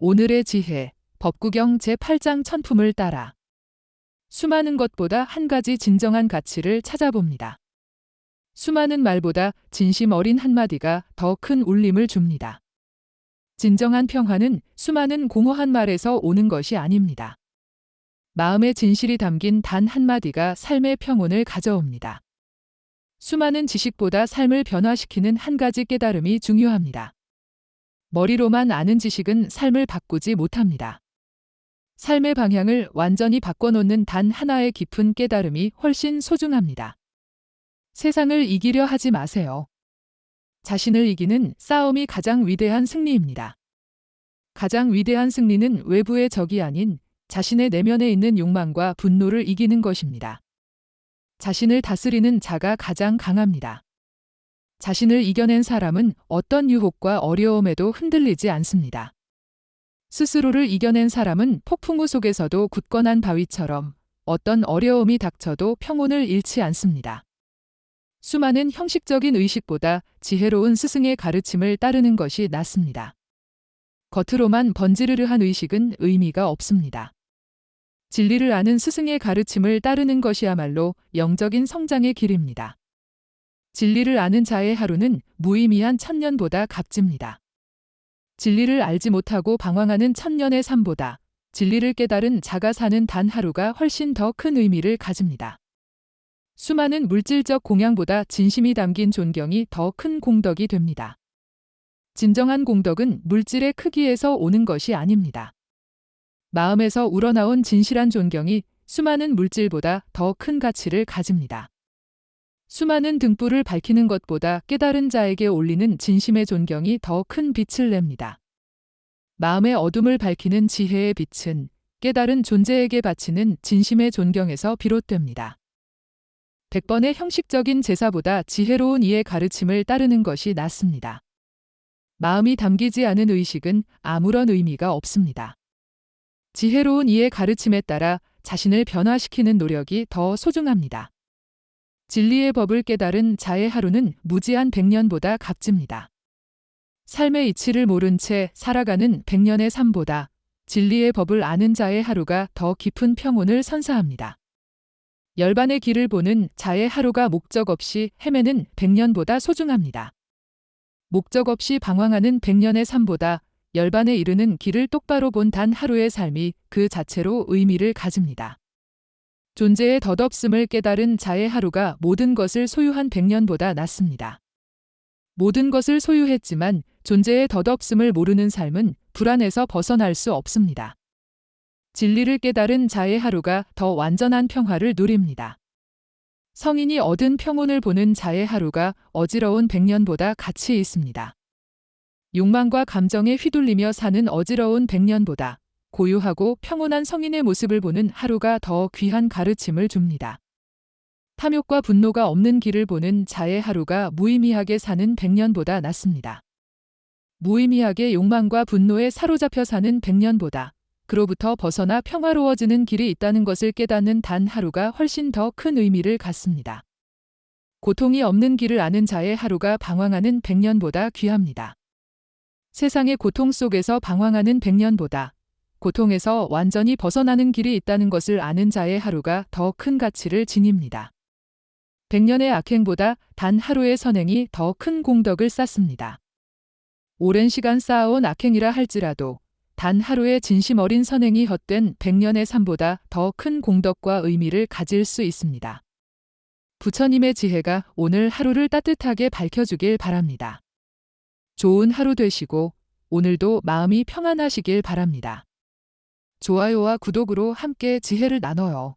오늘의 지혜, 법구경 제8장 천품을 따라. 수많은 것보다 한 가지 진정한 가치를 찾아봅니다. 수많은 말보다 진심 어린 한마디가 더 큰 울림을 줍니다. 진정한 평화는 수많은 공허한 말에서 오는 것이 아닙니다. 마음의 진실이 담긴 단 한마디가 삶의 평온을 가져옵니다. 수많은 지식보다 삶을 변화시키는 한 가지 깨달음이 중요합니다. 머리로만 아는 지식은 삶을 바꾸지 못합니다. 삶의 방향을 완전히 바꿔놓는 단 하나의 깊은 깨달음이 훨씬 소중합니다. 세상을 이기려 하지 마세요. 자신을 이기는 싸움이 가장 위대한 승리입니다. 가장 위대한 승리는 외부의 적이 아닌 자신의 내면에 있는 욕망과 분노를 이기는 것입니다. 자신을 다스리는 자가 가장 강합니다. 자신을 이겨낸 사람은 어떤 유혹과 어려움에도 흔들리지 않습니다. 스스로를 이겨낸 사람은 폭풍우 속에서도 굳건한 바위처럼 어떤 어려움이 닥쳐도 평온을 잃지 않습니다. 수많은 형식적인 의식보다 지혜로운 스승의 가르침을 따르는 것이 낫습니다. 겉으로만 번지르르한 의식은 의미가 없습니다. 진리를 아는 스승의 가르침을 따르는 것이야말로 영적인 성장의 길입니다. 진리를 아는 자의 하루는 무의미한 천년보다 값집니다. 진리를 알지 못하고 방황하는 천년의 삶보다 진리를 깨달은 자가 사는 단 하루가 훨씬 더 큰 의미를 가집니다. 수많은 물질적 공양보다 진심이 담긴 존경이 더 큰 공덕이 됩니다. 진정한 공덕은 물질의 크기에서 오는 것이 아닙니다. 마음에서 우러나온 진실한 존경이 수많은 물질보다 더 큰 가치를 가집니다. 수많은 등불을 밝히는 것보다 깨달은 자에게 올리는 진심의 존경이 더 큰 빛을 냅니다. 마음의 어둠을 밝히는 지혜의 빛은 깨달은 존재에게 바치는 진심의 존경에서 비롯됩니다. 100번의 형식적인 제사보다 지혜로운 이의 가르침을 따르는 것이 낫습니다. 마음이 담기지 않은 의식은 아무런 의미가 없습니다. 지혜로운 이의 가르침에 따라 자신을 변화시키는 노력이 더 소중합니다. 진리의 법을 깨달은 자의 하루는 무지한 100년보다 값집니다. 삶의 이치를 모른 채 살아가는 100년의 삶보다 진리의 법을 아는 자의 하루가 더 깊은 평온을 선사합니다. 열반의 길을 보는 자의 하루가 목적 없이 헤매는 100년보다 소중합니다. 목적 없이 방황하는 100년의 삶보다 열반에 이르는 길을 똑바로 본 단 하루의 삶이 그 자체로 의미를 가집니다. 존재의 덧없음을 깨달은 자의 하루가 모든 것을 소유한 100년보다 낫습니다. 모든 것을 소유했지만 존재의 덧없음을 모르는 삶은 불안에서 벗어날 수 없습니다. 진리를 깨달은 자의 하루가 더 완전한 평화를 누립니다. 성인이 얻은 평온을 보는 자의 하루가 어지러운 100년보다 가치 있습니다. 욕망과 감정에 휘둘리며 사는 어지러운 100년보다 고요하고 평온한 성인의 모습을 보는 하루가 더 귀한 가르침을 줍니다. 탐욕과 분노가 없는 길을 보는 자의 하루가 무의미하게 사는 100년보다 낫습니다. 무의미하게 욕망과 분노에 사로잡혀 사는 100년보다 그로부터 벗어나 평화로워지는 길이 있다는 것을 깨닫는 단 하루가 훨씬 더 큰 의미를 갖습니다. 고통이 없는 길을 아는 자의 하루가 방황하는 100년보다 귀합니다. 세상의 고통 속에서 방황하는 100년보다 고통에서 완전히 벗어나는 길이 있다는 것을 아는 자의 하루가 더 큰 가치를 지닙니다. 100년의 악행보다 단 하루의 선행이 더 큰 공덕을 쌓습니다. 오랜 시간 쌓아온 악행이라 할지라도 단 하루의 진심 어린 선행이 헛된 100년의 삶보다 더 큰 공덕과 의미를 가질 수 있습니다. 부처님의 지혜가 오늘 하루를 따뜻하게 밝혀주길 바랍니다. 좋은 하루 되시고 오늘도 마음이 평안하시길 바랍니다. 좋아요와 구독으로 함께 지혜를 나눠요.